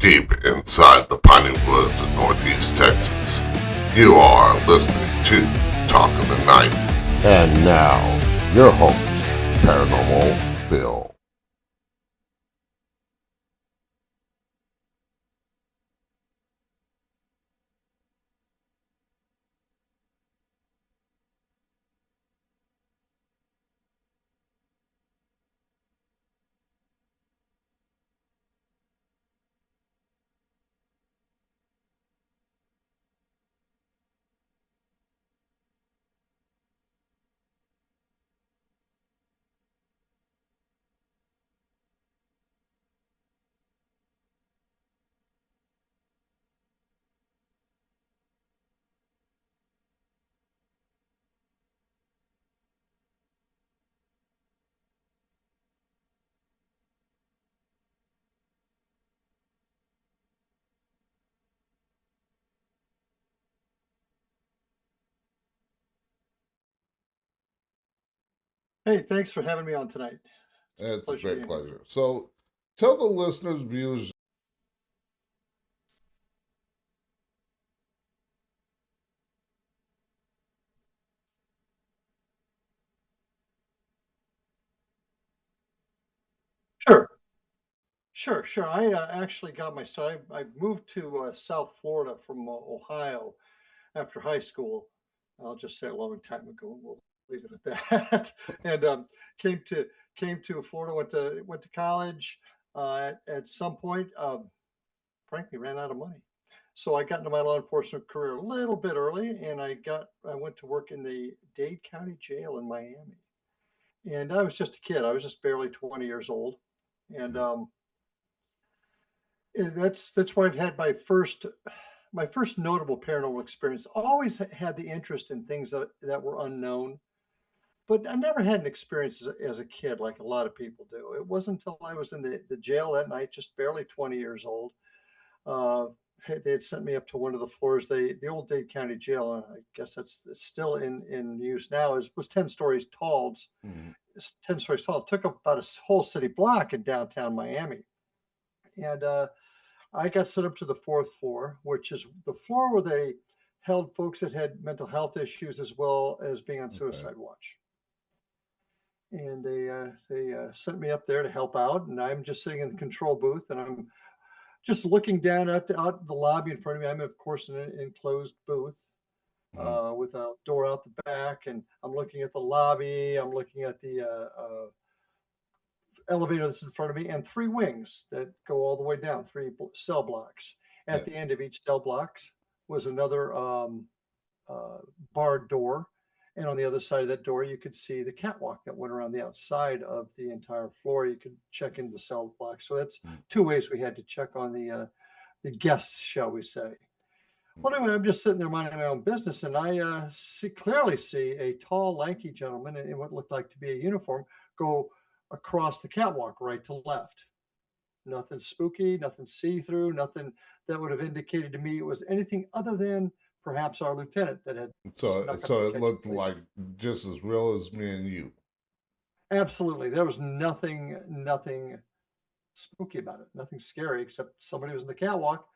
deep inside the piney woods of Northeast Texas. You are listening to Talk of the Night. And now, your host, Paranormal Phil. Hey, thanks for having me on tonight. It's a Pleasure great being here. pleasure. So, tell the listeners, viewers. Sure, sure. I actually got my start. I moved to South Florida from Ohio after high school. I'll just say a long time ago. We'll leave it at that. and came to came to Florida. Went to college. At some point, frankly, ran out of money. So I got into my law enforcement career a little bit early, and I went to work in the Dade County Jail in Miami. And I was just a kid. I was just barely 20 years old, and that's where I've had my first notable paranormal experience. Always had the interest in things that were unknown, but I never had an experience as a kid like a lot of people do. It wasn't until I was in the jail that night, just barely 20 years old. Uh, they had sent me up to one of the floors. The old Dade County Jail, and I guess it's still in use now, was 10 stories tall. Mhm. It's 10 stories tall. It took up about a whole city block in downtown Miami. And I got sent up to the fourth floor, which is the floor where they held folks that had mental health issues as well as being on Okay. suicide watch. And they sent me up there to help out, and I'm just sitting in the control booth, and I'm just looking down at out the lobby in front of me. I'm of course in an enclosed booth Mhm. with a door out the back, and I'm looking at the lobby. I'm looking at the elevator that's in front of me, and three wings that go all the way down, three cell blocks. At Yeah. the end of each cell blocks was another uh, barred door. And on the other side of that door, you could see the catwalk that went around the outside of the entire floor. You could check into the cell block. So that's Mhm. two ways we had to check on the guests, shall we say. Mhm. Well, anyway, I'm just sitting there minding my own business, and I clearly see a tall, lanky gentleman in what looked like to be a uniform go across the catwalk right to left. Nothing spooky, nothing see through, nothing that would have indicated to me it was anything other than perhaps our lieutenant that had So, snuck up to so it catch a looked sleep. like just as real as me and you. Absolutely. There was nothing spooky about it, nothing scary, except somebody was in the catwalk.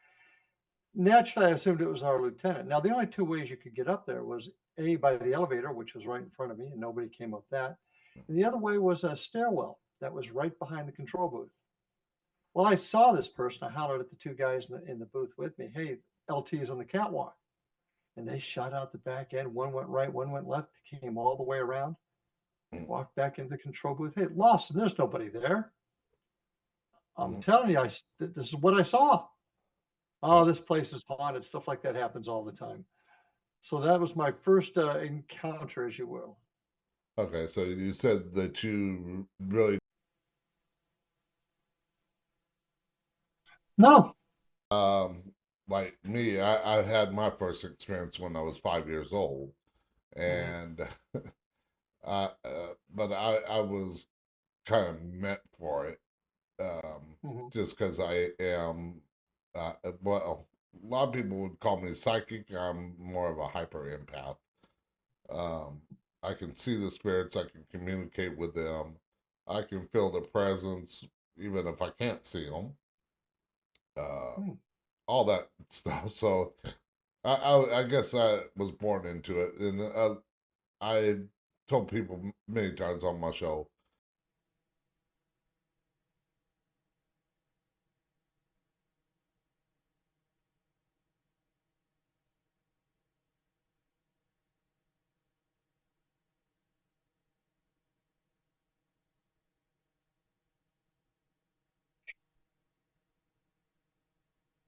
Naturally, I assumed it was our lieutenant. Now, the only two ways you could get up there was A, by the elevator, which was right in front of me, and nobody came up that. And the other way was a stairwell that was right behind the control booth. Well, I saw this person. I hollered at the two guys in the booth with me, hey, LT is on the catwalk. And they shot out the back end. One went right, one went left, came all the way around. They Mhm. walked back into the control booth. Hey, Lawson, there's nobody there. I'm Mhm. telling you, this is what I saw. Yeah. Oh, this place is haunted. Stuff like that happens all the time. So that was my first encounter, as you will. Okay, so you said that you really, No. um, like me, I had my first experience when I was 5 years old, Mm-hmm. and but I was kind of meant for it, Mm-hmm. just because I am, well, a lot of people would call me psychic. I'm more of a hyper empath. Um, I can see the spirits. I can communicate with them. I can feel the presence, even if I can't see them. Hmm. all that stuff. So I guess I was born into it, and I told people many times on my show.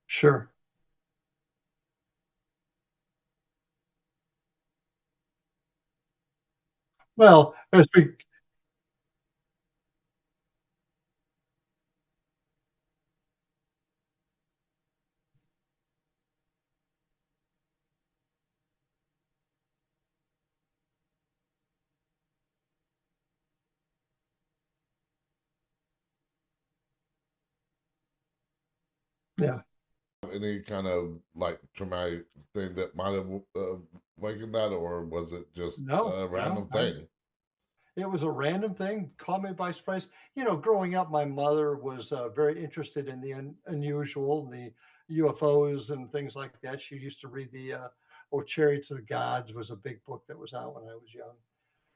Sure. Well, as we yeah. Any kind of like traumatic thing that might have awakened that, or was it just No, a no, random thing? it was a random thing, caught me by surprise. Growing up, my mother was very interested in the unusual, the UFOs and things like that. She used to read or Chariots of the Gods was a big book that was out when I was young.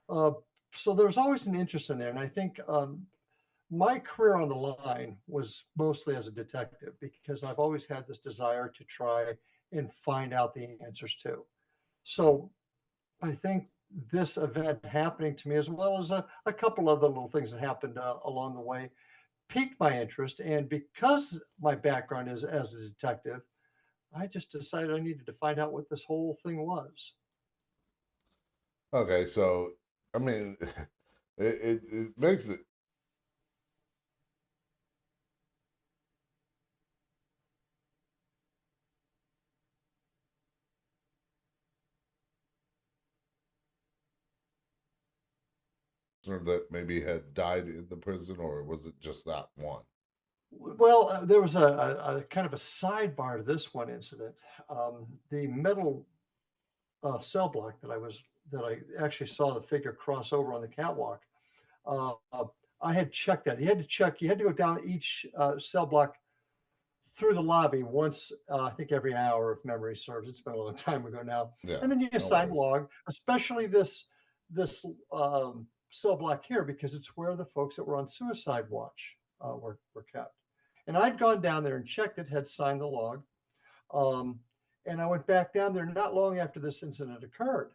Uh, so there was always an interest in there. And I think my career on the line was mostly as a detective because I've always had this desire to try and find out the answers too. So I think this event happening to me, as well as a couple other little things that happened along the way, piqued my interest. And because my background is as a detective, I just decided I needed to find out what this whole thing was. Okay, so I mean, it makes it or that maybe had died in the prison, or was it just that one? Well, there was a kind of a sidebar to this one incident. The metal cell block that I actually saw the figure cross over on the catwalk. Uh, I had checked that. You had to go down each cell block through the lobby once, I think every hour, if memory serves. It's been a long time ago now. Yeah, And then you no assign worries. log, especially this cell block here, because it's where the folks that were on suicide watch were kept. And I'd gone down there and checked it, had signed the log. Um, and I went back down there not long after this incident occurred.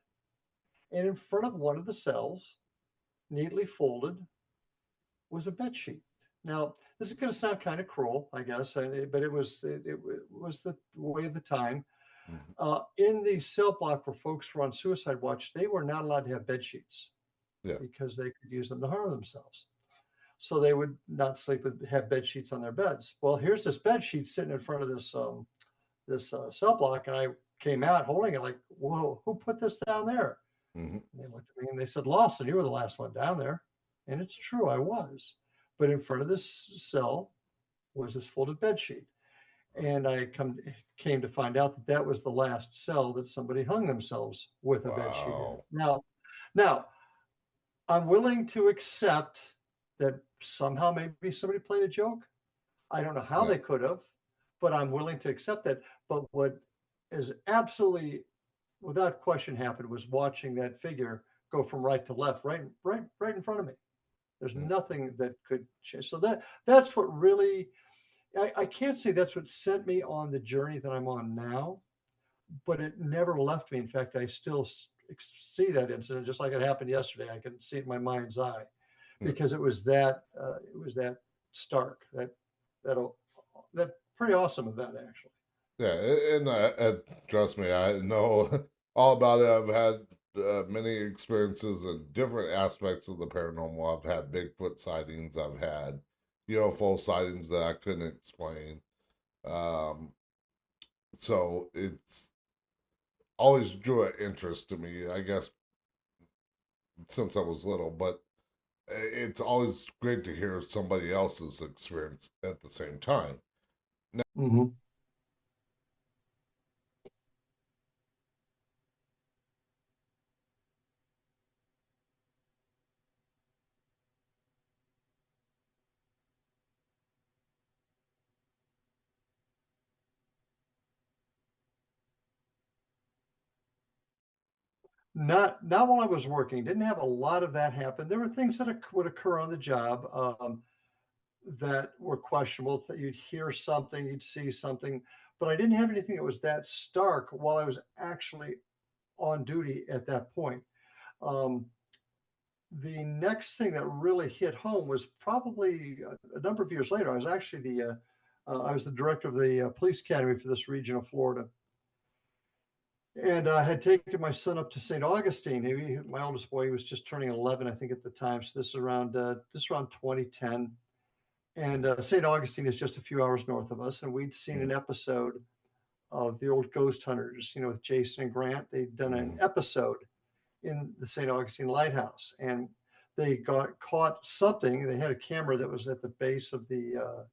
And in front of one of the cells, neatly folded, was a bed sheet. Now, this is going to sound kind of cruel, I guess, but it was the way of the time. Mhm. In the cell block where folks were on suicide watch, they were not allowed to have bed sheets Yeah. because they could use them to harm themselves. So they would not sleep with have bed sheets on their beds. Well, here's this bed sheet sitting in front of this cell block, and I came out holding it like, "Whoa, who put this down there?" Hmm. And they looked at me and they said, "Lawson, you were the last one down there." And it's true, I was. But in front of this cell was this folded bed sheet. And came to find out that that was the last cell that somebody hung themselves with a bed sheet in. Wow. Now I'm willing to accept that somehow maybe somebody played a joke. I don't know how Yeah. they could have, but I'm willing to accept that. But what is absolutely without question happened was watching that figure go from right to left, right in front of me. There's Mm. nothing that could change. So that's what really I can't say that's what sent me on the journey that I'm on now, but it never left me. In fact, I still see that incident just like it happened yesterday. I can see it in my mind's eye Yeah. because it was that stark that that pretty awesome event actually. Yeah, and trust me, I know all about it. I've had many experiences in different aspects of the paranormal. I've had Bigfoot sightings. I've had UFO sightings that I couldn't explain. Um, so it's always drew an interest to me, I guess, since I was little. But it's always great to hear somebody else's experience at the same time. Hmm. Not while I was working. Didn't have a lot of that happen. There were things that would occur on the job that were questionable. That you'd hear something, you'd see something, but I didn't have anything that was that stark while I was actually on duty at that point. Um, the next thing that really hit home was probably a number of years later. I was actually I was the director of the police academy for this region of Florida, and I had taken my son up to St. Augustine. My oldest boy, he was just turning 11, I think, at the time. So this is around 2010, and St. Augustine is just a few hours north of us. And we'd seen an Mm, episode of the old Ghost Hunters, with Jason and Grant. They'd done an mm, episode in the St. Augustine Lighthouse, and they got caught something. They had a camera that was at the base of the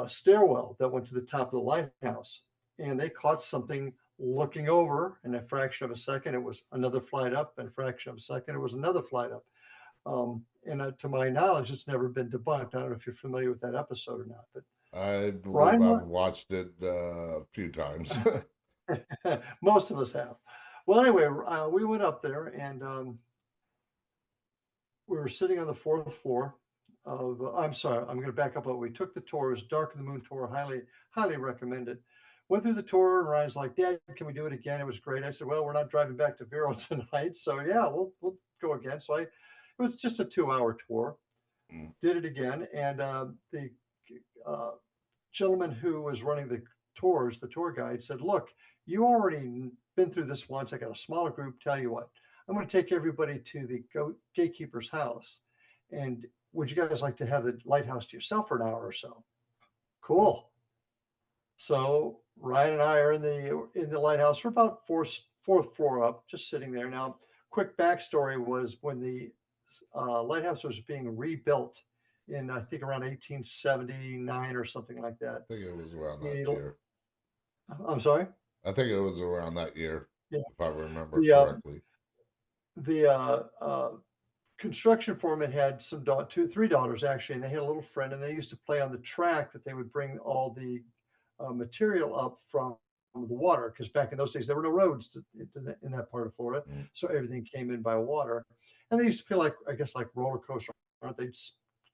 stairwell that went to the top of the lighthouse, and they caught something looking over. In a fraction of a second, it was another flight up. In a fraction of a second, it was another flight up. And to my knowledge, it's never been debunked. I don't know if you're familiar with that episode or not, but I believe Ryan, I've watched it a few times. most of us have. Well, anyway, we went up there, and we were sitting on the fourth floor of, I'm sorry, I'm going to back up. We took the tour. It was Dark of the Moon tour. Highly recommend it. Went through the tour, and Ryan's like, Dad, can we do it again? It was great. I said, well, we're not driving back to Vero tonight. So yeah, we'll go again. It was just a 2 hour tour. Mm, Did it again. And the uh, gentleman who was running the tours, the tour guide, said, look, you already been through this once. I got a smaller group. Tell you what, I'm going to take everybody to the gatekeeper's house. And would you guys like to have the lighthouse to yourself for an hour or so? mm, Cool. So Ryan and I are in the lighthouse. We're about fourth floor up, just sitting there. Now, quick backstory was when the lighthouse was being rebuilt in, I think, around 1879 or something like that. I think it was around that The year. I'm sorry. I think it was around that year, Yeah. if I remember The correctly. the construction foreman had three daughters actually, and they had a little friend, and they used to play on the track that they would bring all the material up from the water, because back in those days there were no roads in that part of Florida, Mm, so everything came in by water, and they used to feel like, I guess, like roller coaster. They'd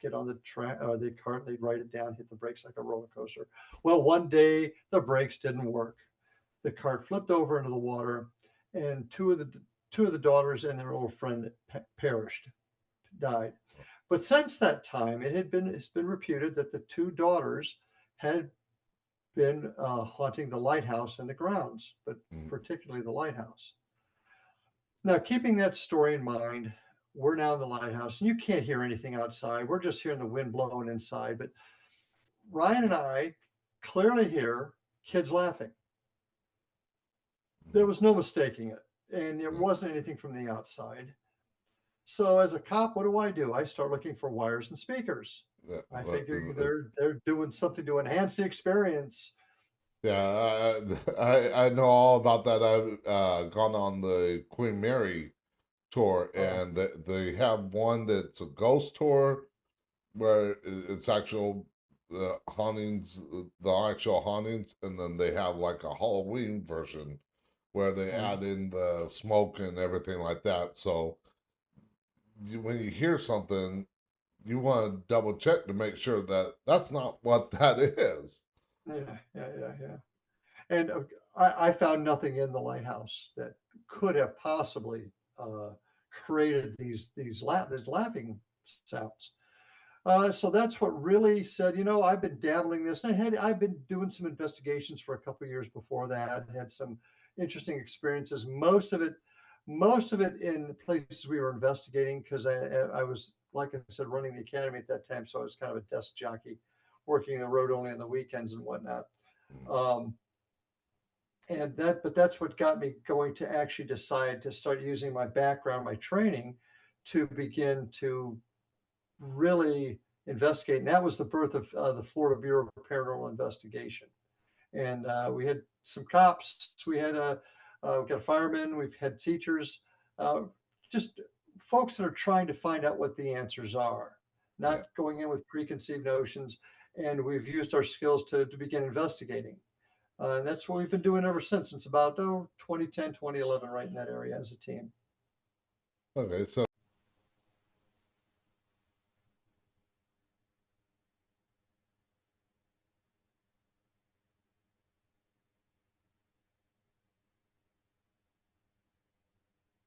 get on the track or the cart, they'd write it down, hit the brakes like a roller coaster. Well, one day the brakes didn't work. The cart flipped over into the water, and two of the daughters and their little friend perished, died. But since that time, it's been reputed that the two daughters had been haunting the lighthouse and the grounds, but mm, particularly the lighthouse. Now, keeping that story in mind, we're now in the lighthouse, and you can't hear anything outside. We're just hearing the wind blowing inside. But Ryan and I clearly hear kids laughing. There mm, was no mistaking it, and it mm. wasn't anything from the outside. So, as a cop, what do? I start looking for wires and speakers. Yeah, I figure they're doing something to enhance the experience. yeah, I know all about that. I've gone on the Queen Mary tour, Uh, and they have one that's a ghost tour where it's actual hauntings, the actual hauntings, and then they have like a Halloween version where they uh, add in the smoke and everything like that. So when you hear something, you want to double check to make sure that that's not what that is. yeah. And I found nothing in the lighthouse that could have possibly uh, created these laughing sounds. So that's what really said, I've been dabbling this. I've been doing some investigations for a couple of years before that. Had some interesting experiences. Most of it in places we were investigating, because I was, like I said, running the academy at that time, so I was kind of a desk jockey, working the road only on the weekends and whatnot. Mm, Um, but that's what got me going to actually decide to start using my background, my training, to begin to really investigate. And that was the birth of the Florida Bureau of Paranormal Investigation. And we had some cops, we got a fireman, we've had teachers, uh, just folks that are trying to find out what the answers are, yeah. not going in with preconceived notions. And we've used our skills to begin investigating. And that's what we've been doing ever since about 2010, 2011, right in that area as a team. Okay, so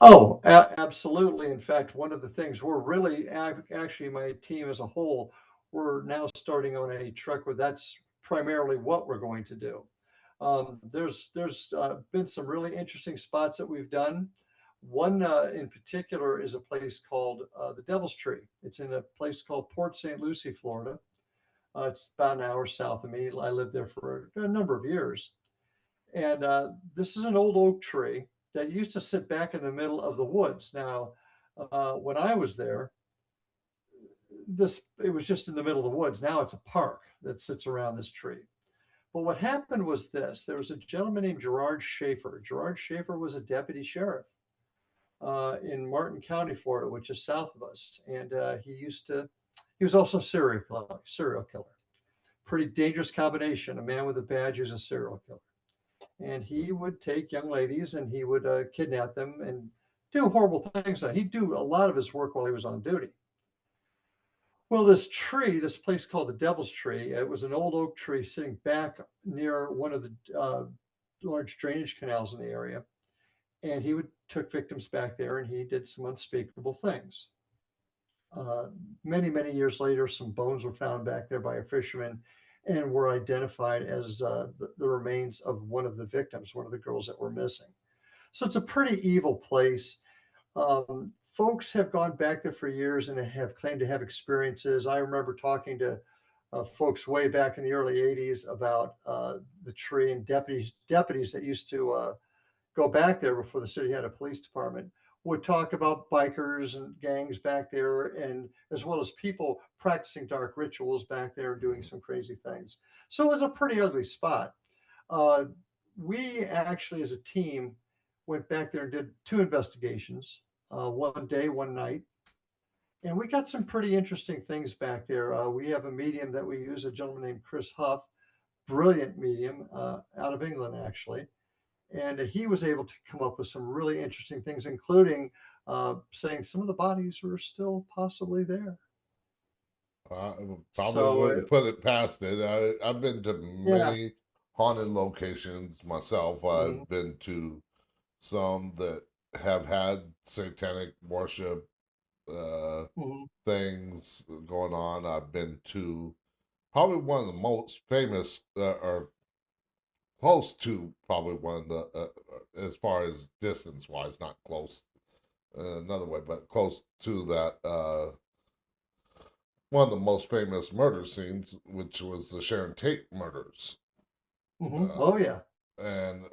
Oh, absolutely. In fact, one of the things we're really actually my team as a whole, we're now starting on a trek where that's primarily what we're going to do. There's been some really interesting spots that we've done. One in particular is a place called the Devil's Tree. It's in a place called Port St. Lucie, Florida. It's about an hour south of me. I lived there for a number of years. And this is an old oak tree that used to sit back in the middle of the woods. Now, when I was there, this it was just in the middle of the woods. Now it's a park that sits around this tree. But what happened was this: there was a gentleman named Gerard Schaefer. Gerard Schaefer was a deputy sheriff in Martin County, Florida, which is south of us, and he was also a serial killer. Pretty dangerous combination. A man with a badge who's a serial killer. And he would take young ladies and he would kidnap them and do horrible things. He'd do a lot of his work while he was on duty. Well, this tree, this place called the Devil's Tree, it was an old oak tree sitting back near one of the large drainage canals in the area. And he would took victims back there and he did some unspeakable things. Uh, many years later, some bones were found back there by a fisherman and were identified as the remains of one of the victims, one of the girls that were missing. So it's a pretty evil place. Folks have gone back there for years and have claimed to have experiences. I remember talking to folks way back in the early 80s about the tree and deputies that used to go back there before the city had a police department would talk about bikers and gangs back there and as well as people practicing dark rituals back there and doing some crazy things. So it was a pretty ugly spot. uh, we actually as a team went back there and did two investigations, one day, one night, and we got some pretty interesting things back there. We have a medium that we use, a gentleman named Chris Huff, brilliant medium out of England actually, and he was able to come up with some really interesting things, including saying some of the bodies were still possibly there. I probably So, wouldn't put it past it. I've been to yeah. many haunted locations myself. Mhm, I've been to some that have had satanic worship mhm, things going on. I've been to probably one of the most famous, or close to probably one of the, as far as distance wise, not close, another way, but close to that. One of the most famous murder scenes, which was the Sharon Tate murders. mhm. Uh, Oh yeah. and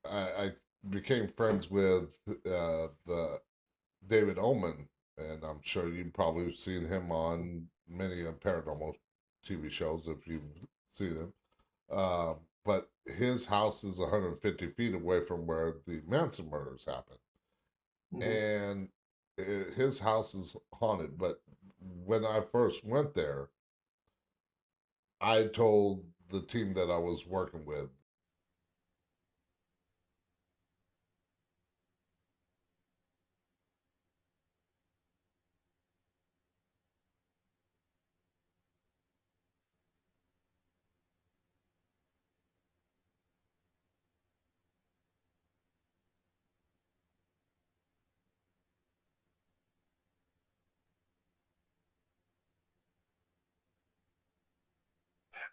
I became friends with the David Oman, and I'm sure you've probably seen him on many paranormal TV shows if you've seen him. Uh, but his house is 150 feet away from where the Manson murders happened, Mhm. and his house is haunted. But when I first went there, I told the team that I was working with.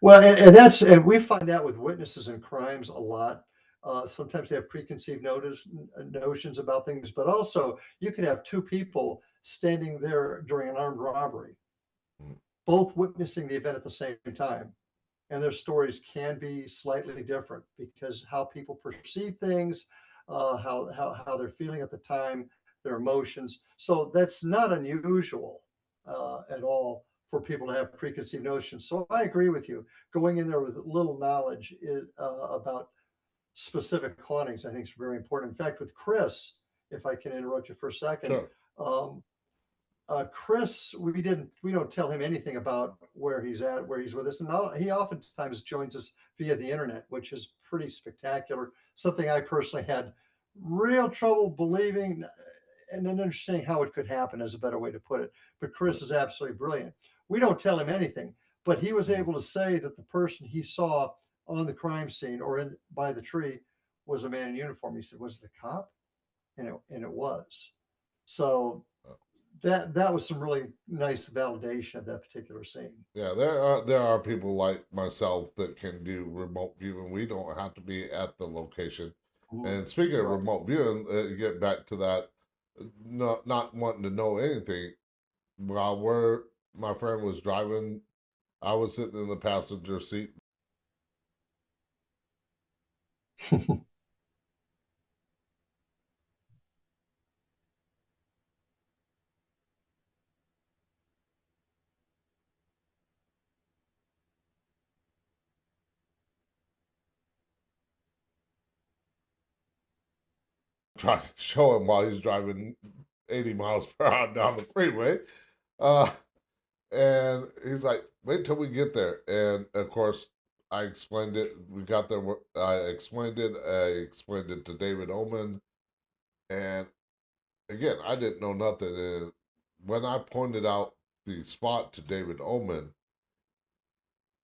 Well, and we find that with witnesses in crimes a lot. Sometimes they have preconceived notions about things, but also you could have two people standing there during an armed robbery, Mm. both witnessing the event at the same time, and their stories can be slightly different because how people perceive things, how they're feeling at the time, their emotions. So that's not unusual at all for people to have preconceived notions. So I agree with you. Going in there with little knowledge about specific hauntings, I think is very important. In fact, with Chris, if I can interrupt you for a second, Sure. um, Chris, we don't tell him anything about where he's at, where he's with us, and he oftentimes joins us via the internet, which is pretty spectacular. Something I personally had real trouble believing and then understanding how it could happen is a better way to put it. But Chris is absolutely brilliant. We don't tell him anything, but he was Mm. able to say that the person he saw on the crime scene or by the tree was a man in uniform. He said, "Was it a cop?" And it was. So that was some really nice validation of that particular scene. Yeah, there are people like myself that can do remote viewing. We don't have to be at the location. Mhm. And speaking of Right. remote viewing, get back to that, not wanting to know anything. While my friend was driving, I was sitting in the passenger seat, trying to show him while he's driving 80 miles per hour down the freeway. Uh, and he's like, "Wait till we get there." And of course, I explained it. We got there. I explained it. I explained it to David Oman. And again, I didn't know nothing. And when I pointed out the spot to David Oman,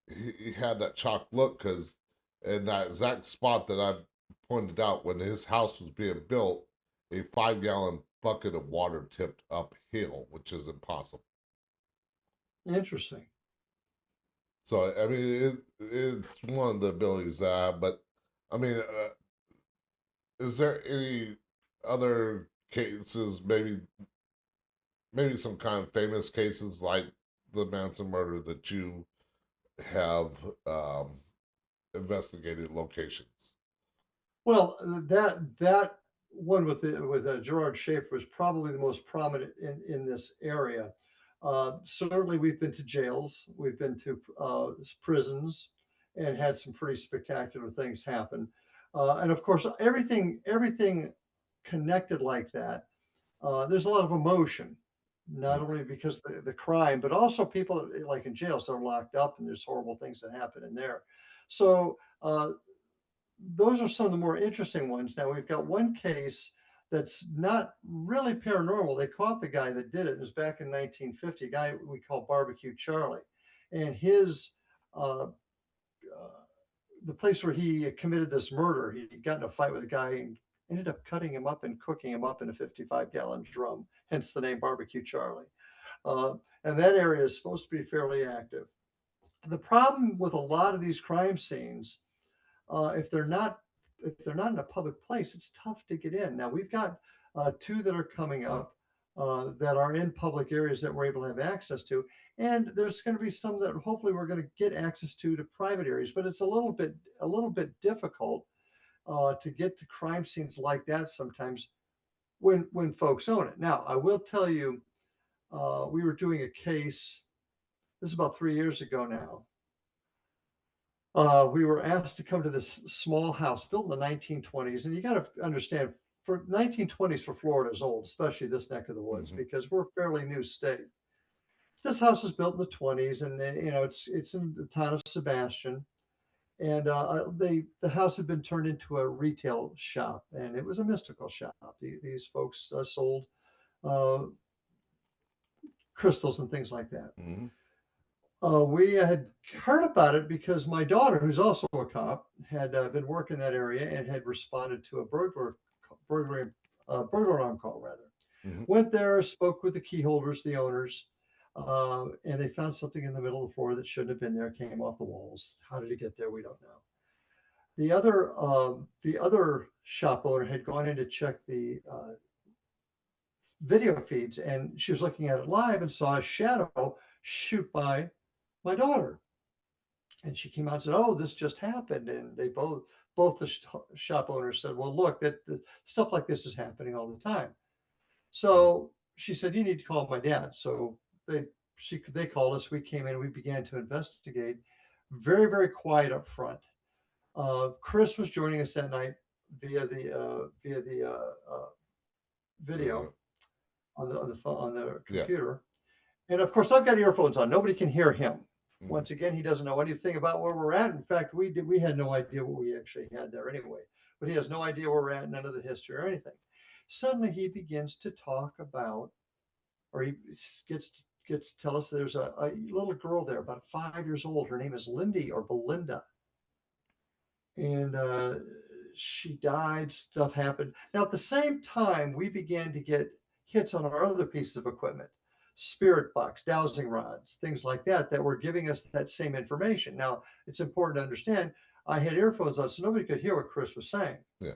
he had that shocked look because in that exact spot that I pointed out when his house was being built, a 5 gallon bucket of water tipped uphill, which is impossible. Interesting. So I mean, it's one of the abilities that I have. But I mean, is there any other cases, maybe some kind of famous cases like the Manson murder that you have investigated locations? Well, that one with Gerard Schaefer was probably the most prominent in this area. Certainly, we've been to jails, we've been to prisons, and had some pretty spectacular things happen. And of course, everything connected like that. There's a lot of emotion, not Mm. only because the crime, but also people like in jail, so they're locked up, and there's horrible things that happen in there. So those are some of the more interesting ones. Now we've got one case that's not really paranormal. They caught the guy that did it. It was back in 1950, a guy we call Barbecue Charlie. And his, uh, the place where he committed this murder, he got in a fight with a guy and ended up cutting him up and cooking him up in a 55-gallon drum, hence the name Barbecue Charlie. Uh, and that area is supposed to be fairly active. The problem with a lot of these crime scenes if they're not in a public place, it's tough to get in. Now we've got two that are coming up that are in public areas that we're able to have access to, and there's going to be some that hopefully we're going to get access to private areas. But it's a little bit difficult to get to crime scenes like that sometimes when folks own it. Now I will tell you, we were doing a case. This is about 3 years ago now. We were asked to come to this small house built in the 1920s. And you got to understand, for 1920s for Florida is old, especially this neck of the woods, Hmm. because we're a fairly new state. This house was built in the 20s, and it's in the town of Sebastian. And the house had been turned into a retail shop, and it was a mystical shop. These folks sold uh, crystals and things like that. Hmm. We had heard about it because my daughter, who's also a cop, had been working that area and had responded to a burglar alarm call rather. Hmm. Went there, spoke with the key holders, the owners, and they found something in the middle of the floor that shouldn't have been there. Came off the walls. How did it get there? We don't know. The other shop owner had gone in to check the video feeds, and she was looking at it live and saw a shadow shoot by my daughter. And she came out and said, "Oh, this just happened." And they both the shop owners said, "Well, look, that stuff like this is happening all the time." So she said, "You need to call my dad." So they called us. We came in. We began to investigate. Very very quiet up front. Chris was joining us that night via the The video. on the phone, on the Yeah. computer. And of course, I've got earphones on. Nobody can hear him. Mhm. Once again, he doesn't know anything about where we're at. In fact, we had no idea what we actually had there anyway. But he has no idea where we're at, none of the history or anything. Suddenly, he begins to talk about, or he gets to tell us there's a little girl there, about 5 years old. Her name is Lindy or Belinda, and she died. Stuff happened. Now, at the same time, we began to get hits on our other pieces of equipment, spirit box, dowsing rods, things like that, that were giving us that same information. Now, it's important to understand I had earphones on, so nobody could hear what Chris was saying. Yeah.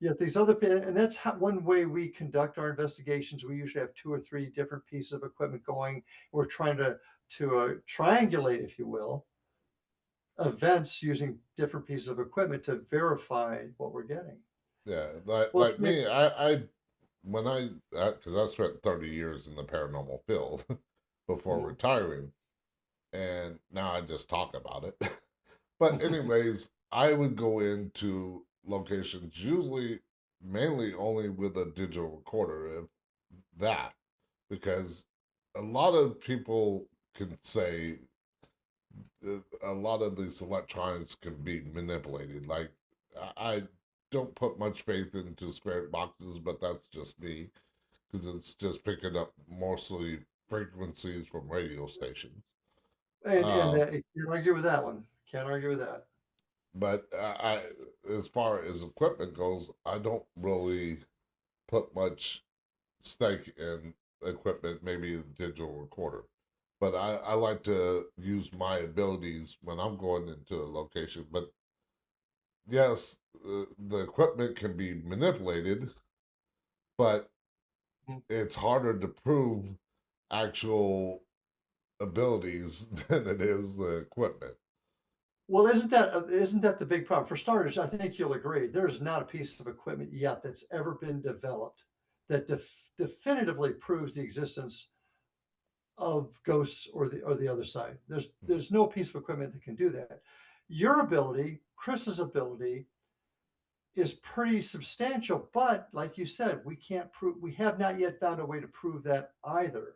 Yet these other, and that's how, one way we conduct our investigations. We usually have two or three different pieces of equipment going. We're trying to triangulate, if you will, events using different pieces of equipment to verify what we're getting. Yeah. Well, Like me, I when because I spent 30 years in the paranormal field before mhm, retiring, and now I just talk about it. But anyways, I would go into locations usually mainly only with a digital recorder, if that, because a lot of people can say a lot of these electronics can be manipulated. Like I don't put much faith into spirit boxes, but that's just me because it's just picking up mostly frequencies from radio stations. and Um, can't argue with that one. Can't argue with that. but as far as equipment goes, I don't really put much stake in equipment, maybe a digital recorder. But I like to use my abilities when I'm going into a location. But yes, the equipment can be manipulated, but Mhm. it's harder to prove actual abilities than it is the equipment. Well, isn't that the big problem? For starters, I think you'll agree there is not a piece of equipment yet that's ever been developed that definitively proves the existence of ghosts or the other side. There's no piece of equipment that can do that. Your ability, Chris's ability, is pretty substantial, but like you said, we have not yet found a way to prove that either.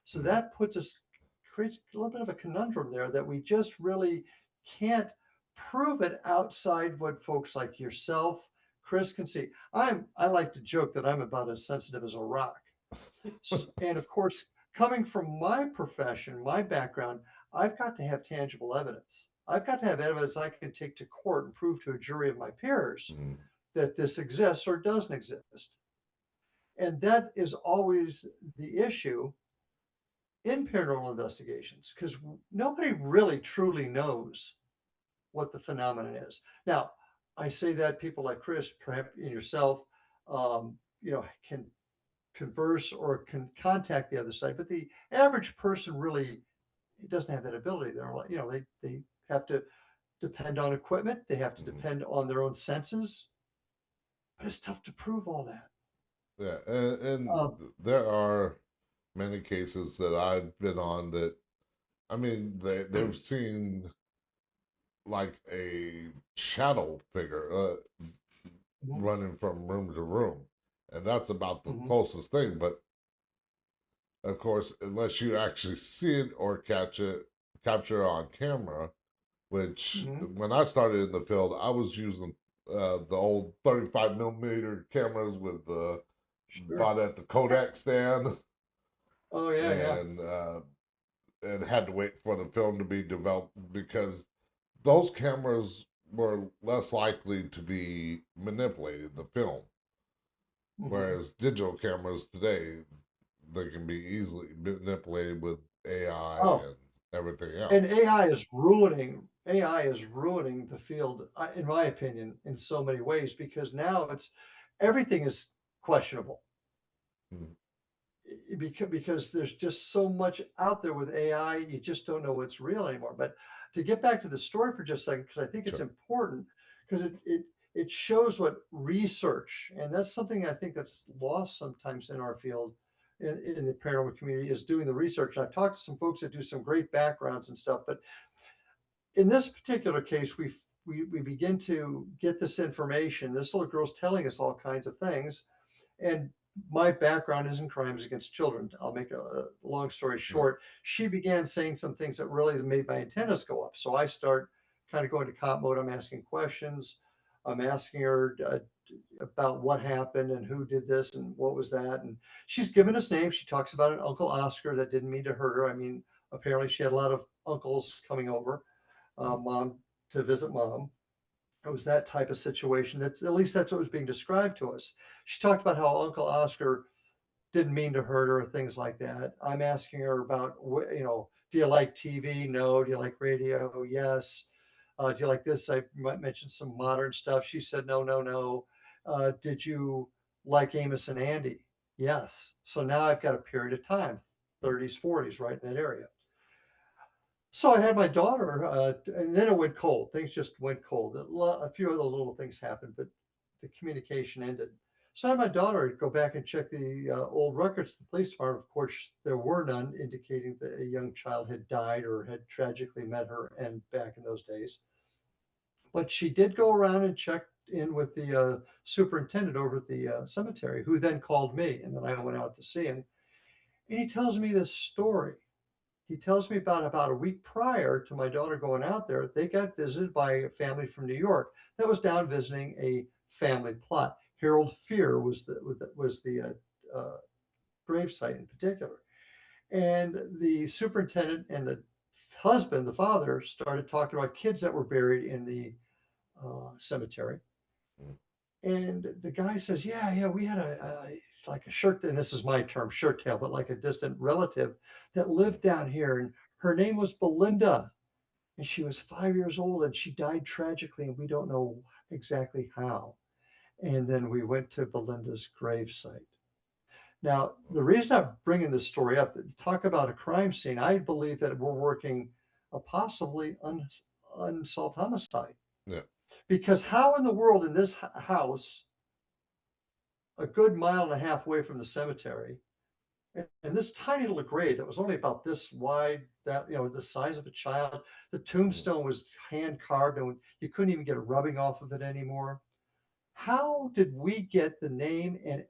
So Mm. that creates a little bit of a conundrum there that we just really can't prove it outside what folks like yourself, Chris can see. I like to joke that I'm about as sensitive as a rock. And of course, coming from my profession, my background, I've got to have tangible evidence. I've got to have evidence I can take to court and prove to a jury of my peers Mm. that this exists or doesn't exist. And that is always the issue in paranormal investigations because nobody really truly knows what the phenomenon is. Now, I say that people like Chris, perhaps and yourself, can converse or can contact the other side, but the average person really doesn't have that ability. They're like, they have to depend on equipment, they have to Mm. depend on their own senses, but it's tough to prove all that. Yeah, and Um, there are many cases that I've been on that I mean they've seen like a shadow figure mhm, running from room to room, and that's about the mhm, closest thing. But of course, unless you actually see it or capture it on camera, which mhm, when I started in the field, I was using the old 35 millimeter cameras with the sure. bought at the Kodak stand, Oh yeah, yeah. and had to wait for the film to be developed because those cameras were less likely to be manipulated. The film, Mhm. whereas digital cameras today, they can be easily manipulated with AI Oh, and everything and else. AI is ruining the field, in my opinion, in so many ways because now it's everything is questionable Mm. because there's just so much out there with AI, you just don't know what's real anymore. But to get back to the story for just a second, because I think it's Sure. important, because it shows what research, and that's something I think that's lost sometimes in our field, in the paranormal community, is doing the research. And I've talked to some folks that do some great backgrounds and stuff, but in this particular case, we begin to get this information. This little girl's telling us all kinds of things, and my background is in crimes against children. I'll make a long story Yeah. short. She began saying some things that really made my antennas go up. So I start kind of going to cop mode. I'm asking questions. I'm asking her about what happened and who did this and what was that. And she's given us names. She talks about an Uncle Oscar that didn't mean to hurt her. I mean, apparently she had a lot of uncles coming over, Mm. mom to visit mom. It was that type of situation. That's at least that's what was being described to us. She talked about how Uncle Oscar didn't mean to hurt her, things like that. I'm asking her about, do you like TV? No. Do you like radio? Yes. Do you like this? I might mention some modern stuff. She said, no, no, no. Did you like Amos and Andy? Yes. So now I've got a period of time, 30s, 40s, right in that area. So I had my daughter, and then it went cold. Things just went cold. A few other little things happened, but the communication ended. So I had my daughter go back and check the old records of the police department. Of course, there were none indicating that a young child had died or had tragically met her end back in those days. But she did go around and check in with the superintendent over at the cemetery, who then called me, and then I went out to see him. And he tells me this story. He tells me about a week prior to my daughter going out there, they got visited by a family from New York that was down visiting a family plot. Harold Fear was the grave site in particular, and the superintendent and the husband, the father, started talking about kids that were buried in the cemetery. Mm. And the guy says, "Yeah, yeah, we had like a shirt, and this is my term, shirt tail, but like a distant relative that Mm. lived down here, and her name was Belinda, and she was 5 years old, and she died tragically, and we don't know exactly how." And then we went to Belinda's gravesite. Now, the reason I'm bringing this story up, talk about a crime scene, I believe that we're working a possibly unsolved homicide. Yeah. Because how in the world in this house, a good mile and a half away from the cemetery, and this tiny little grave that was only about this wide, that the size of a child, the Mm. tombstone was hand carved, and you couldn't even get a rubbing off of it anymore. How did we get the name and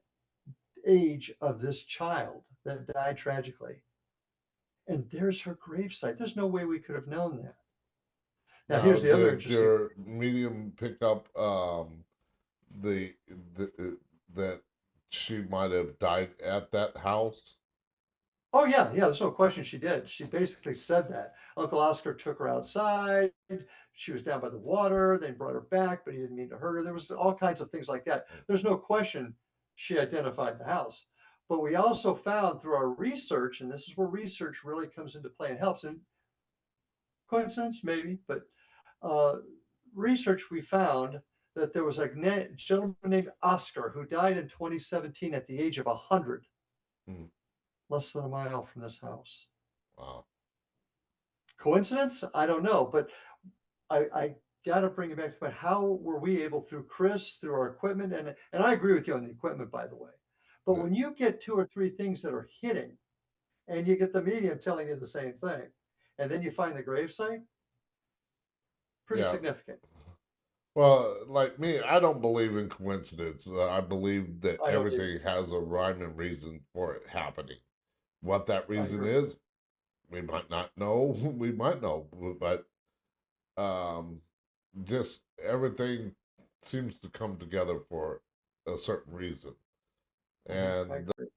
age of this child that died tragically? And there's her gravesite. There's no way we could have known that. Now, Now, here's the other did interesting. your medium pick up the that she might have died at that house? Oh yeah, yeah. There's no question she did. She basically said that Uncle Oscar took her outside. She was down by the water. They brought her back, but he didn't mean to hurt her. There was all kinds of things like that. Mm. There's no question she identified the house. But we also found through our research, and this is where research really comes into play and helps. And coincidence, maybe, but uh, research we found that there was a gentleman named Oscar who died in 2017 at the age of 100, Mm. less than a mile from this house. Wow. Coincidence? I don't know, but I got to bring it back to my, how were we able through Chris, through our equipment, and I agree with you on the equipment, by the way. But Yeah. when you get two or three things that are hitting, and you get the medium telling you the same thing, and then you find the gravesite, pretty Yeah. significant. Well, like me, I don't believe in coincidence. I believe that I don't either. everything has a rhyme and reason for it happening. What that I reason agree. is, we might not know. We might know, but um, just everything seems to come together for a certain reason. I And agree.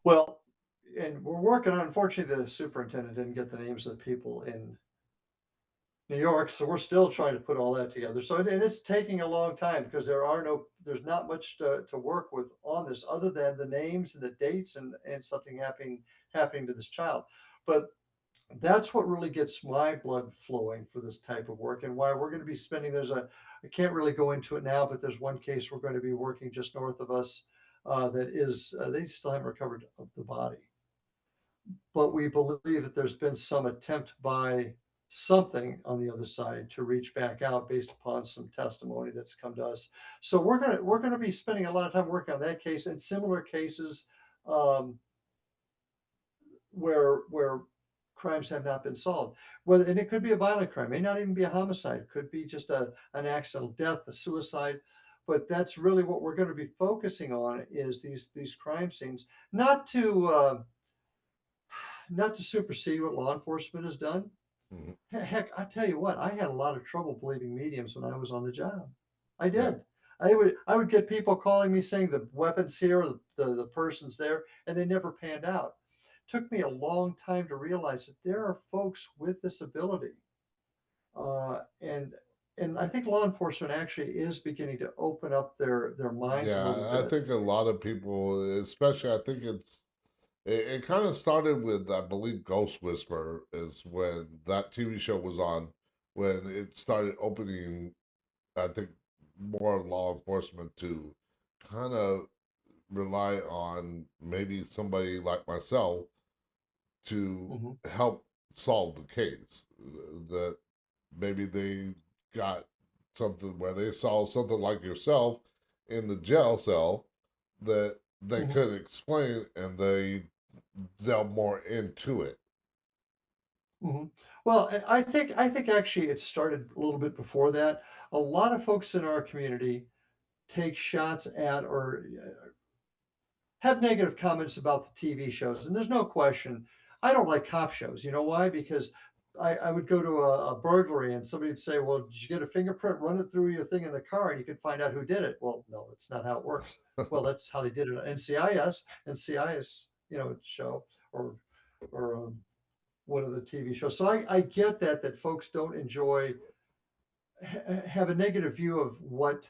Well, and we're working on, unfortunately, the superintendent didn't get the names of the people in New York, so we're still trying to put all that together. So, and it's taking a long time because there's not much to work with on this other than the names and the dates and something happening to this child. But that's what really gets my blood flowing for this type of work and why we're going to be spending, I can't really go into it now, but there's one case we're going to be working just north of us that is, they still haven't recovered of the body. But we believe that there's been some attempt by something on the other side to reach back out based upon some testimony that's come to us. So we're gonna be spending a lot of time working on that case and similar cases um, where crimes have not been solved. Whether, and it could be a violent crime, may not even be a homicide, it could be just an accidental death, a suicide. But that's really what we're going to be focusing on is these crime scenes, not to not to supersede what law enforcement has done. Mhm. Heck, I tell you what, I had a lot of trouble believing mediums when I was on the job. I Yeah, did. I would get people calling me saying the weapon's here, the person's there, and they never panned out. Took me a long time to realize that there are folks with this ability, and I think law enforcement actually is beginning to open up their minds a little yeah. I bit. think a lot of people, especially, I think it kind of started with, I believe, Ghost Whisperer is when that TV show was on, when it started opening, I think, more law enforcement to kind of rely on maybe somebody like myself to Mhm, help solve the case. That maybe they got something where they saw something like yourself in the jail cell that they mhm, couldn't explain, and they delve more into it. mhm. Well, I think actually it started a little bit before that. A lot of folks in our community take shots at or have negative comments about the TV shows. And there's no question, I don't like cop shows. You know why? Because I would go to a burglary and somebody would say, well, did you get a fingerprint? Run it through your thing in the car and you could find out who did it. Well, no, that's not how it works. Well, that's how they did it on NCIS, NCIS, show or one of the TV shows. So I get that folks don't enjoy, have a negative view of what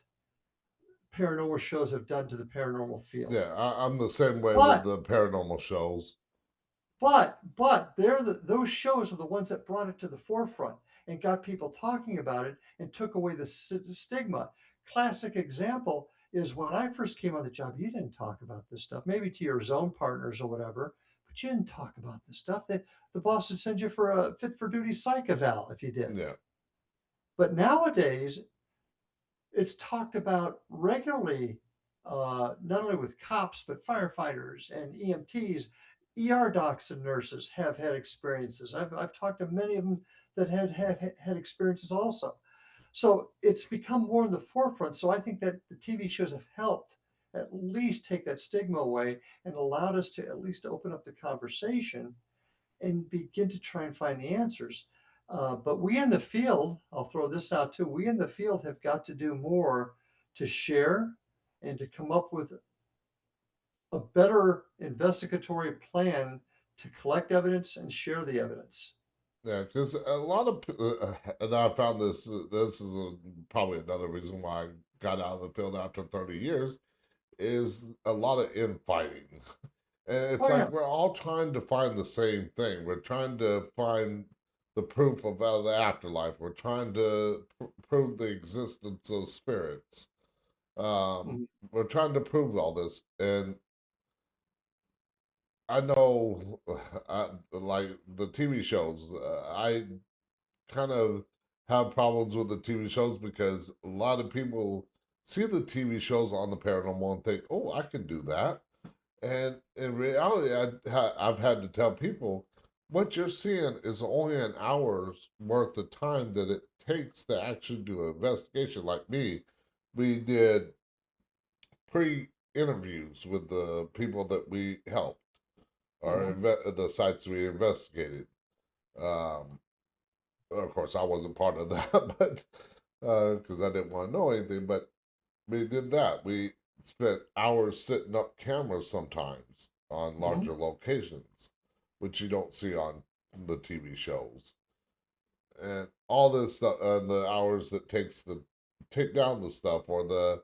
paranormal shows have done to the paranormal field. Yeah, I'm the same way with But the paranormal shows. but those shows are the ones that brought it to the forefront and got people talking about it and took away the stigma. Classic example is when I first came on the job, you didn't talk about this stuff, maybe to your zone partners or whatever, but you didn't talk about this stuff. The boss would send you for a fit for duty psych eval if you did. Yeah, But nowadays, it's talked about regularly, not only with cops, but firefighters and EMTs. ER docs and nurses have had experiences. I've talked to many of them that have had experiences also. So it's become more in the forefront. So I think that the TV shows have helped at least take that stigma away and allowed us to at least open up the conversation and begin to try and find the answers. But we in the field, I'll throw this out too, we in the field have got to do more to share and to come up with a better investigatory plan to collect evidence and share the evidence. yeah, because a lot of, and I found this, this is probably another reason why I got out of the field after 30 years, is a lot of infighting. And it's Oh, like yeah. we're all trying to find the same thing. We're trying to find the proof of the afterlife. We're trying to prove the existence of spirits. Mhm, We're trying to prove all this. And I know, like the TV shows, I kind of have problems with the TV shows because a lot of people see the TV shows on the paranormal and think, oh, I can do that. And in reality, I've had to tell people what you're seeing is only an hour's worth of time that it takes to actually do an investigation. Like me, we did pre interviews with the people that we helped or mhm, the sites we investigated. Um, of course, I wasn't part of that, but because I didn't want to know anything. But we did that. We spent hours setting up cameras sometimes on mhm, larger locations, which you don't see on the TV shows. And all this stuff, the hours that takes to take down the stuff, or the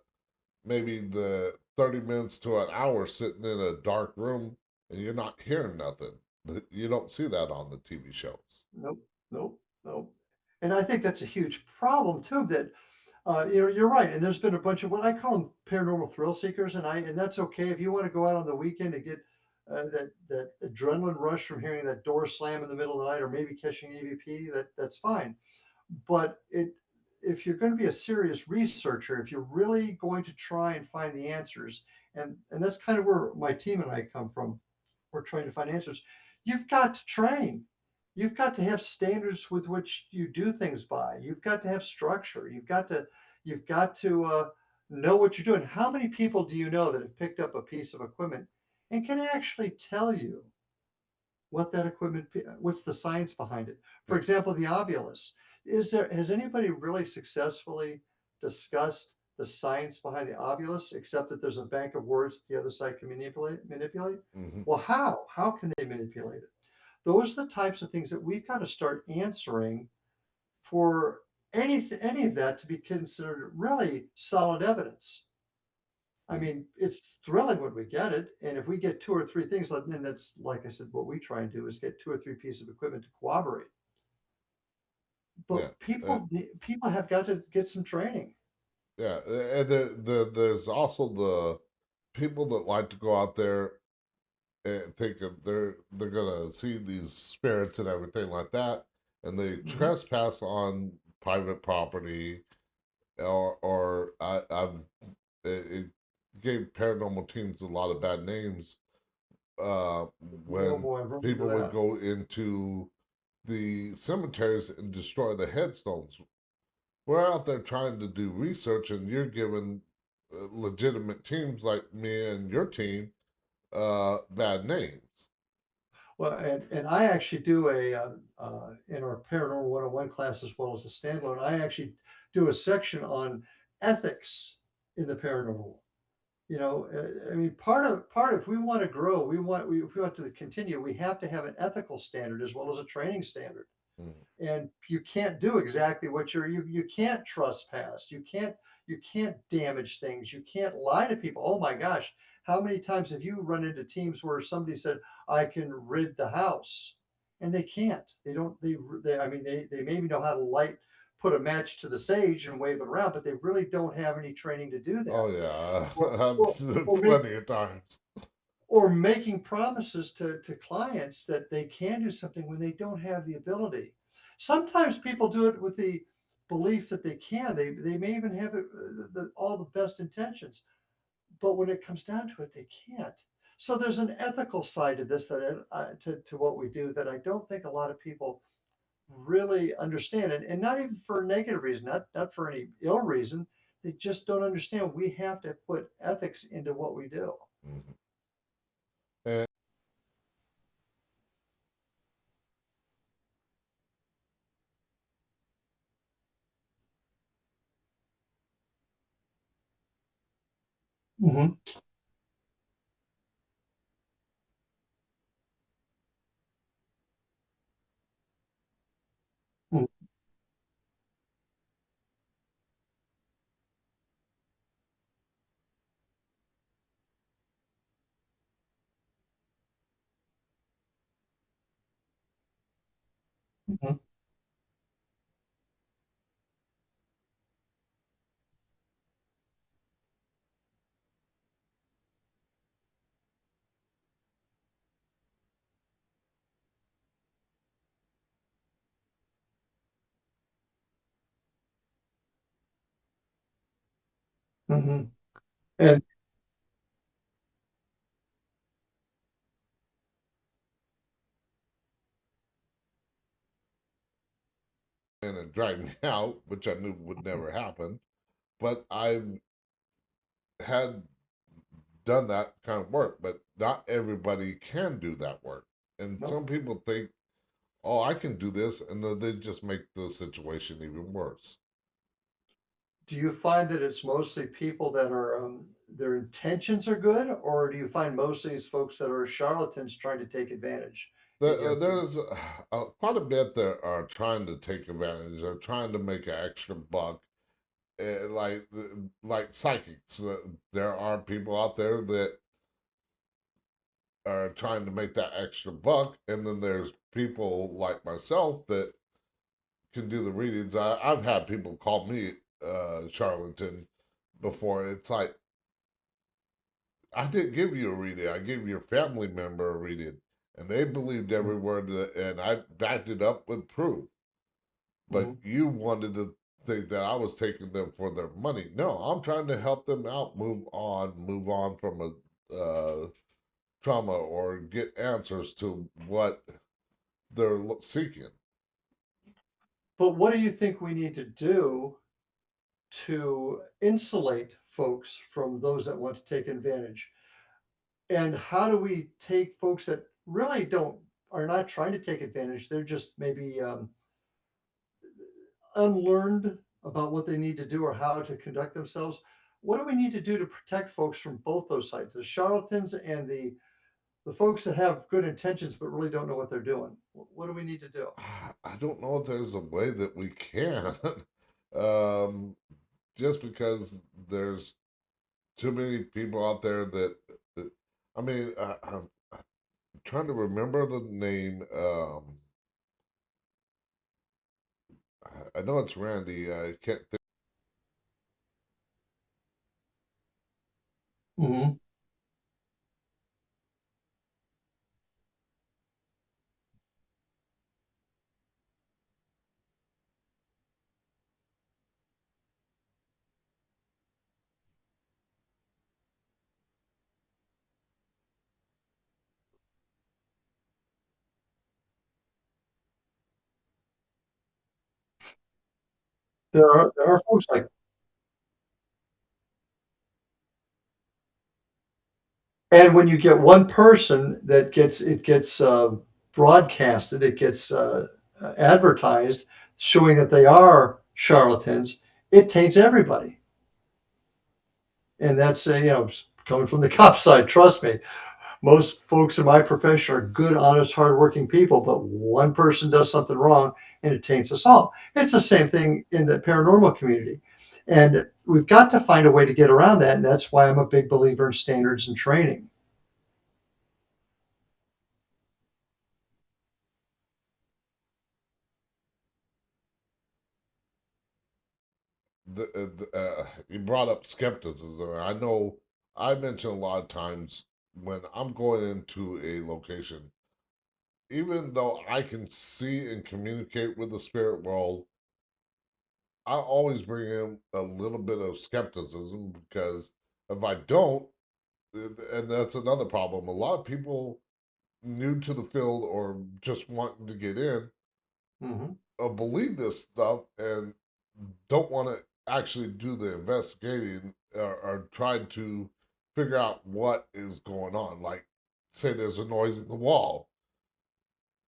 maybe the 30 minutes to an hour sitting in a dark room and you're not hearing nothing. You don't see that on the TV shows. nope, nope, nope. And I think that's a huge problem too. That you're right. And there's been a bunch of what I call them paranormal thrill seekers, and that's okay if you want to go out on the weekend to get that adrenaline rush from hearing that door slam in the middle of the night, or maybe catching EVP. That's fine. But if you're going to be a serious researcher, if you're really going to try and find the answers, and that's kind of where my team and I come from, we're trying to find answers. You've got to train. You've got to have standards with which you do things by. You've got to have structure. You've got to know what you're doing. How many people do you know that have picked up a piece of equipment and can actually tell you what that what's the science behind it? For Yeah. example, the ovulus. Has anybody really successfully discussed the science behind the ovulus, except that there's a bank of words that the other side can manipulate? Hmm. Well, how? How can they manipulate it? Those are the types of things that we've got to start answering for any of that to be considered really solid evidence. I mean, it's thrilling when we get it, and if we get two or three things, then that's, like I said, what we try and do is get two or three pieces of equipment to corroborate. Yeah. But people have got to get some training. Yeah. And there's also the people that like to go out there and think of they're gonna see these spirits and everything like that, and they Mhm. trespass on private property, or I've it gave paranormal teams a lot of bad names uh, Oh when boy, I've run into people would that. go into the cemeteries and destroy the headstones. We're out there trying to do research, and you're giving legitimate teams like me and your team bad names. Well, and I actually do in our Paranormal 101 class as well as the standalone, I actually do a section on ethics in the paranormal. I mean, if we want to grow, if we want to continue, we have to have an ethical standard as well as a training standard. Mm. And you can't do exactly what you can't trespass. You can't damage things. You can't lie to people. Oh my gosh, how many times have you run into teams where somebody said, I can rid the house, and they can't. They don't they I mean they maybe know how to put a match to the sage and wave it around, but they really don't have any training to do Oh that. yeah, or or, I've or make plenty of times. or making promises to clients that they can do something when they don't have the ability. Sometimes people do it with the belief that they can. They may even have all the best intentions, but when it comes down to it, they can't. So there's an ethical side to this to what we do that I don't think a lot of people really understand, and not even for a negative reason, not for any ill reason. They just don't understand. We have to put ethics into what we do. Mhm. And Mhm. Mhm. Mhm. And it dragged me out, which I knew would never happen. But I had done that kind of work, but not everybody can do that work. And no, some people think, oh, I can do this, and then they just make the situation even worse. do you find that it's mostly people that are their intentions are good, or do you find mostly it's folks that are charlatans trying to take advantage in your opinion? There's quite a bit that are trying to take advantage. They're trying to make an extra buck, like psychics. There are people out there that are trying to make that extra buck, and then there's people like myself that can do the readings. I've had people call me charlatan before. It's like, I didn't give you a reading. I gave your family member a reading, and they believed every word, and I backed it up with proof. But Mhm. you wanted to think that I was taking them for their money. No, I'm trying to help them out, move on from a trauma, or get answers to what seeking. But what do you think we need to do to insulate folks from those that want to take advantage? And how do we take folks that really don't are not trying to take advantage? They're just maybe unlearned about what they need to do or how to conduct themselves. What do we need to do to protect folks from both those sides, the charlatans and the folks that have good intentions but really don't know what they're doing? What do we need to do? I don't know if there's a way that we can. um, just because there's too many people out there that I mean, I'm trying to remember the name. I know it's Randy. I can't think. Hmm. There are folks like, and when you get one person that gets broadcasted, it gets advertised, showing that they are charlatans. It taints everybody, and that's coming from the cop side. Trust me, most folks in my profession are good, honest, hardworking people, but one person does something wrong and it taints us all. It's the same thing in the paranormal community. And we've got to find a way to get around that. And that's why I'm a big believer in standards and training. You brought up skepticism. I know I mention a lot of times when I'm going into a location, even though I can see and communicate with the spirit world, I always bring in a little bit of skepticism because if I don't, and that's another problem. A lot of people new to the field or just wanting to get in Hmm. believe this stuff and don't want to actually do the investigating or try to figure out what is going on. Like, say there's a noise in the wall.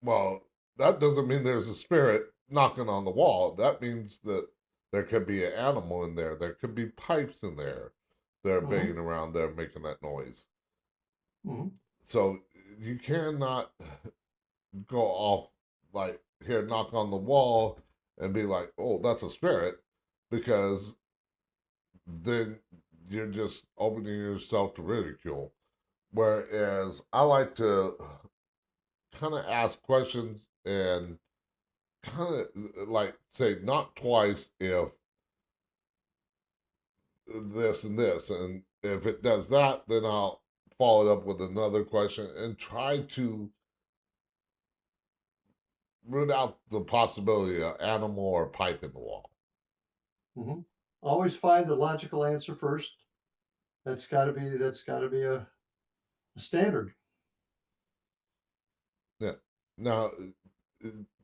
Well, that doesn't mean there's a spirit knocking on the wall. That means that there could be an animal in there. There could be pipes in there that are Hmm. banging around there making that noise. Hmm. So you cannot go off like here, knock on the wall, and be like, "Oh, that's a spirit," because then you're just opening yourself to ridicule. Whereas I like to kind of ask questions and kind of like say not twice if this and this, and if it does that, then I'll follow it up with another question and try to root out the possibility of animal or pipe in the wall. Hmm. Always find the logical answer first. That's got to be a standard. Yeah. Now,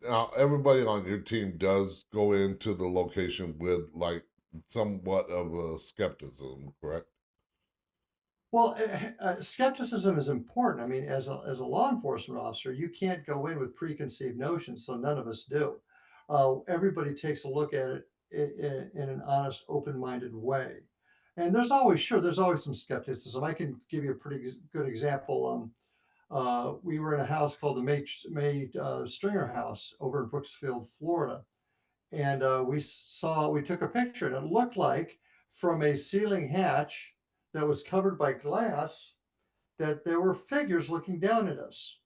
now everybody on your team does go into the location with like somewhat of a skepticism, correct? Well, skepticism is important. I mean, as a law enforcement officer, you can't go in with preconceived notions, so none of us do. Everybody takes a look at it in an honest, open-minded way. And there's always some skepticism. I can give you a pretty good example. We were in a house called the May Stringer House over in Brooksfield, Florida, and we took a picture, and it looked like from a ceiling hatch that was covered by glass that there were figures looking down at us.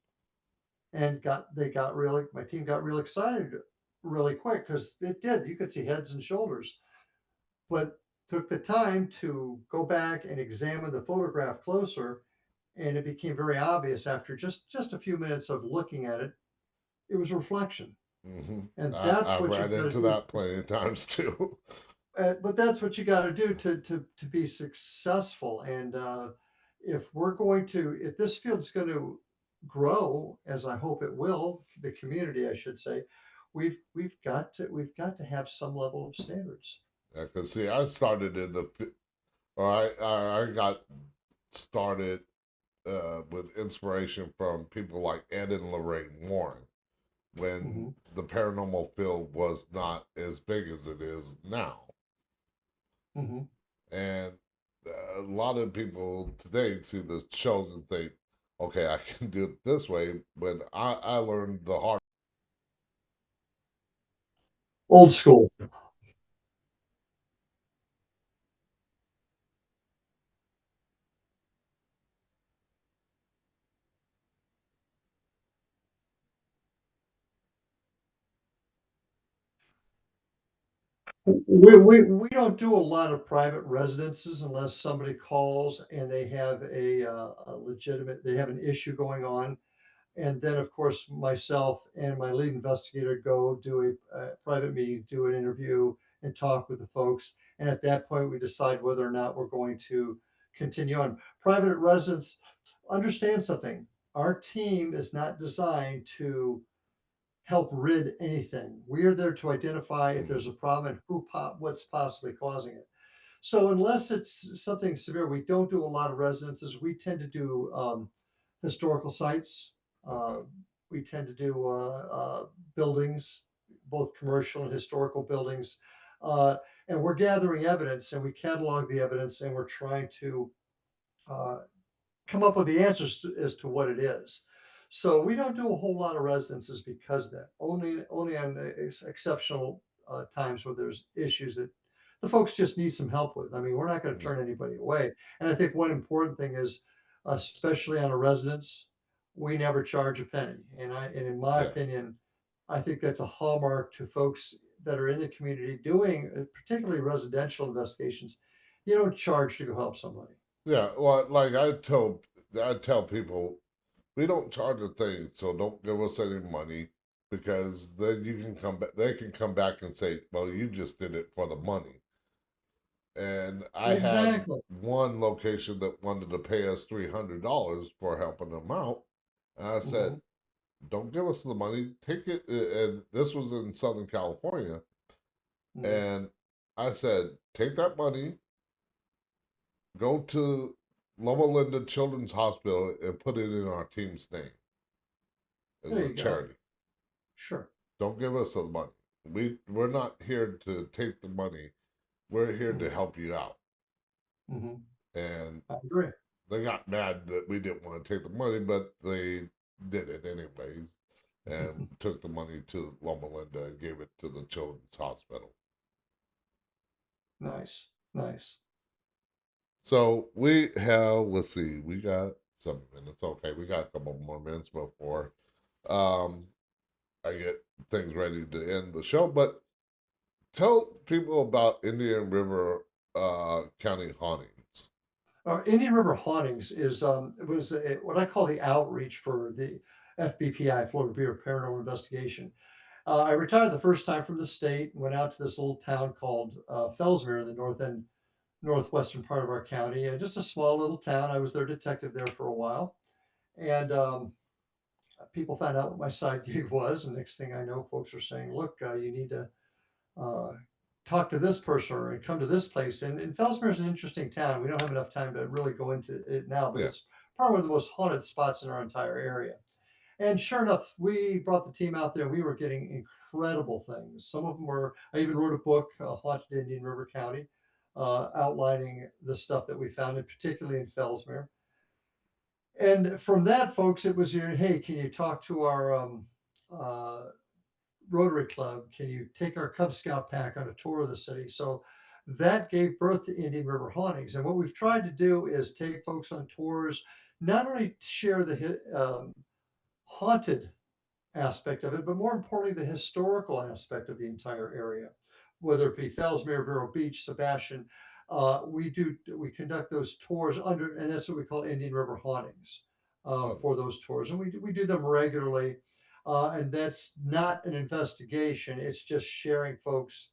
And my team got real excited really quick because it did. You could see heads and shoulders, but took the time to go back and examine the photograph closer, and it became very obvious after just a few minutes of looking at it, it was reflection. Mm-hmm. And that's I've what you ran got to into do. that plenty of times too. But that's what you got to do to be successful. And if this field's going to grow, as I hope it will, the community, I should say, we've got to have some level of standards. Yeah, because see, I started in or I got started with inspiration from people like Ed and Lorraine Warren when Hmm. the paranormal field was not as big as it is now. Hmm. And a lot of people today see the shows and think, okay, I can do it this way. But I learned the hard. Old school. We don't do a lot of private residences unless somebody calls and they have a legitimate, they have an issue going on. And then, of course, myself and my lead investigator go do a private meeting, do an interview, and talk with the folks. And at that point, we decide whether or not we're going to continue on. Private residents, understand something. Our team is not designed to help rid anything. We are there to identify if Mhm. there's a problem and what's possibly causing it. So unless it's something severe, we don't do a lot of residences. We tend to do historical sites. Uh, Okay. we tend to do buildings, both commercial and historical buildings. Uh, and we're gathering evidence and we catalog the evidence and we're trying to uh, come up with the answers as to what it is. So we don't do a whole lot of residences because of that. Only on exceptional times where there's issues that the folks just need some help with. I mean, we're not going to Yeah. turn anybody away. And I think one important thing is, especially on a residence, we never charge a penny. And in my Yeah. opinion, I think that's a hallmark to folks that are in the community doing, particularly residential investigations. You don't charge to go help somebody. Yeah. Well, like I tell people, we don't charge a thing, so don't give us any money because then you can come back. They can come back and say, "Well, you just did it for the money." And I had Exactly. one location that wanted to pay us $300 for helping them out, and I said, Mhm, "Don't give us the money. Take it." And this was in Southern California, mhm. and I said, "Take that money, go to Loma Linda Children's Hospital, and put it in our team's name as There a you go. charity. Sure. Don't give us the money. We're not here to take the money. We're here to Mhm, help you out." mhm. And I agree. they got mad that we didn't want to take the money, but they did it anyways and took the money to Loma Linda and gave it to the children's hospital. Nice, nice. So we have, let's see, we got some minutes. Okay, we got a couple more minutes before um, I get things ready to end the show. But tell people about Indian River County hauntings. Indian River Hauntings is it was what I call the outreach for the FBPI, Florida Bureau of Paranormal Investigation. I retired the first time from the state, went out to this little town called Fellsmere in the northwestern part of our county. Just a small little town. I was their detective there for a while, and people found out what my side gig was. And next thing I know, folks are saying, "Look, you need to uh, talk to this person or come to this place." And Fellsmere is an interesting town. We don't have enough time to really go into it now, but Yeah. it's probably one of the most haunted spots in our entire area. And sure enough, we brought the team out there. We were getting incredible things. Some of them were, I even wrote a book, Haunted Indian River County, outlining the stuff that we found, and particularly in Fellsmere. And from that, folks, it was, hey, can you talk to our uh, Rotary Club? Can you take our Cub Scout pack on a tour of the city? So that gave birth to Indian River Hauntings. And what we've tried to do is take folks on tours, not only share the haunted aspect of it, but more importantly, the historical aspect of the entire area, whether it be Fellsmere, Vero Beach, Sebastian. We conduct those tours under, and that's what we call Indian River hauntings Okay. for those tours, and we do them regularly. And that's not an investigation; it's just sharing folks,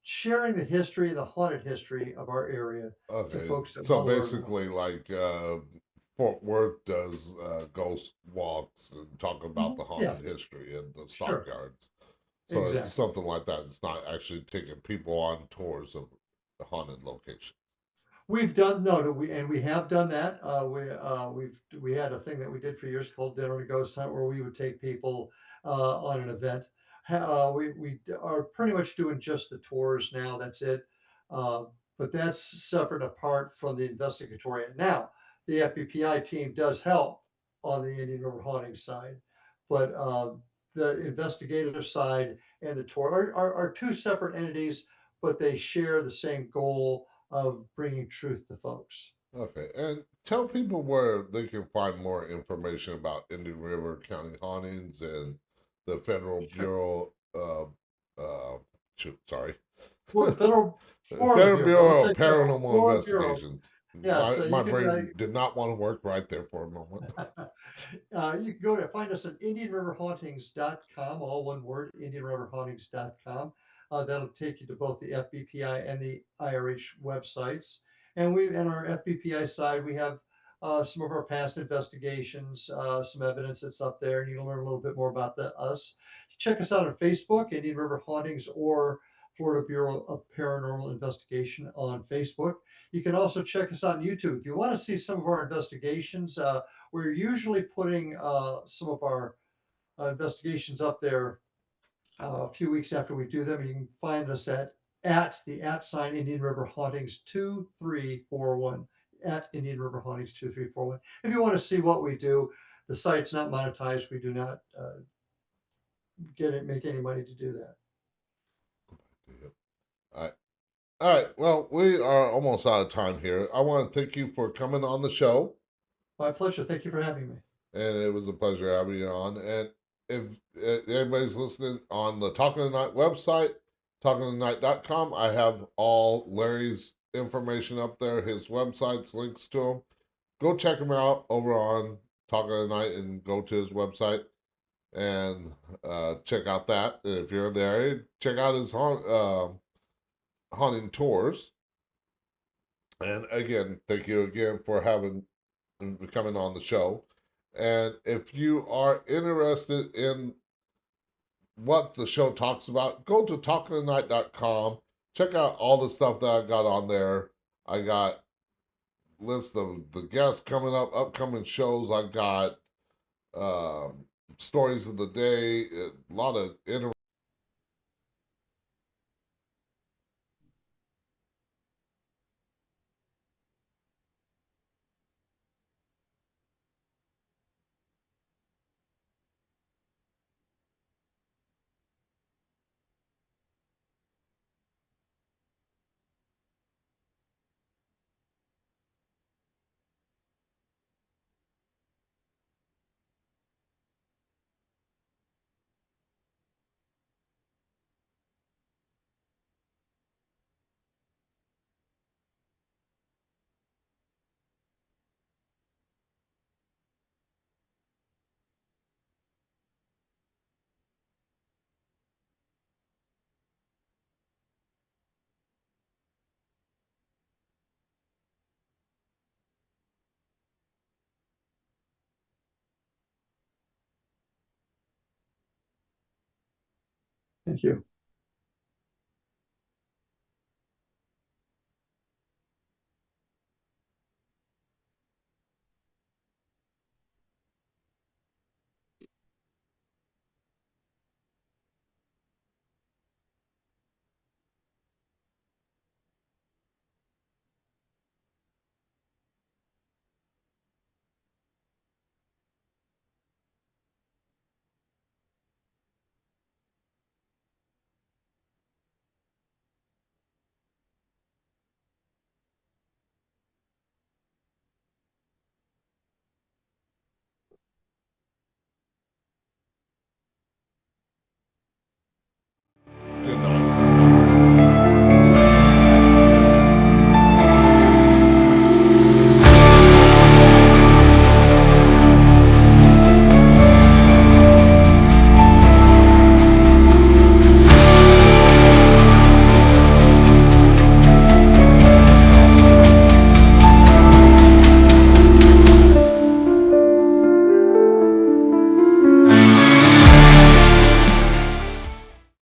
sharing the history, the haunted history of our area to Okay. folks that So want to learn more. basically, like Fort Worth does ghost walks and talk about Mhm. the haunted Yes, history and the sure, stockyards. So it's exactly. something like that. It's not actually taking people on tours of the haunted location. We've done no, no, we have done that. We had a thing that we did for years called Dinner to Ghost Hunt, where we would take people on an event. Are pretty much doing just the tours now. That's it. Uh, but that's separate apart from the investigatory. And now the FBPI team does help on the Indian River haunting side, but the investigative side and the tour are two separate entities, but they share the same goal of bringing truth to folks. Okay, and tell people where they can find more information about Indian River County hauntings and the Federal Sure. Bureau. Uh, sorry, Federal Florida Federal Bureau. Don't Bureau say of federal. Paranormal Florida Bureau. Investigations. Yeah, My so my brain did not want to work right there for a moment. you can go to find us at IndianRiverHauntings.com, all one word, IndianRiverHauntings.com. That'll take you to both the FBPI and the IRH websites. And our FBPI side, we have some of our past investigations, some evidence that's up there, and you can learn a little bit more about us. Check us out on Facebook, Indian River Hauntings, or Florida Bureau of Paranormal Investigation on Facebook. You can also check us out on YouTube. If you want to see some of our investigations, we're usually putting some of our investigations up there a few weeks after we do them. You can find us at the @ Indian River Hauntings 2341 at Indian River Hauntings 2341. If you want to see what we do, the site's not monetized. We do not make any money to do that. All right, all right. Well, we are almost out of time here. I want to thank you for coming on the show, My pleasure. Thank you for having me. and it was a pleasure having you on. And if anybody's listening on the Talking of the Night website, talkingofthenight.com, I have all Larry's information up there, his websites, links to him. Go check him out over on Talking of the Night and go to his website and check out that. And if you're in the area, check out his haunting tours. And again, thank you again for having and coming on the show. And if you are interested in what the show talks about, go to talkingtonight.com. Check out all the stuff that I got on there. I got list of the guests coming up, upcoming shows. I got um, stories of the day, a lot of Thank you.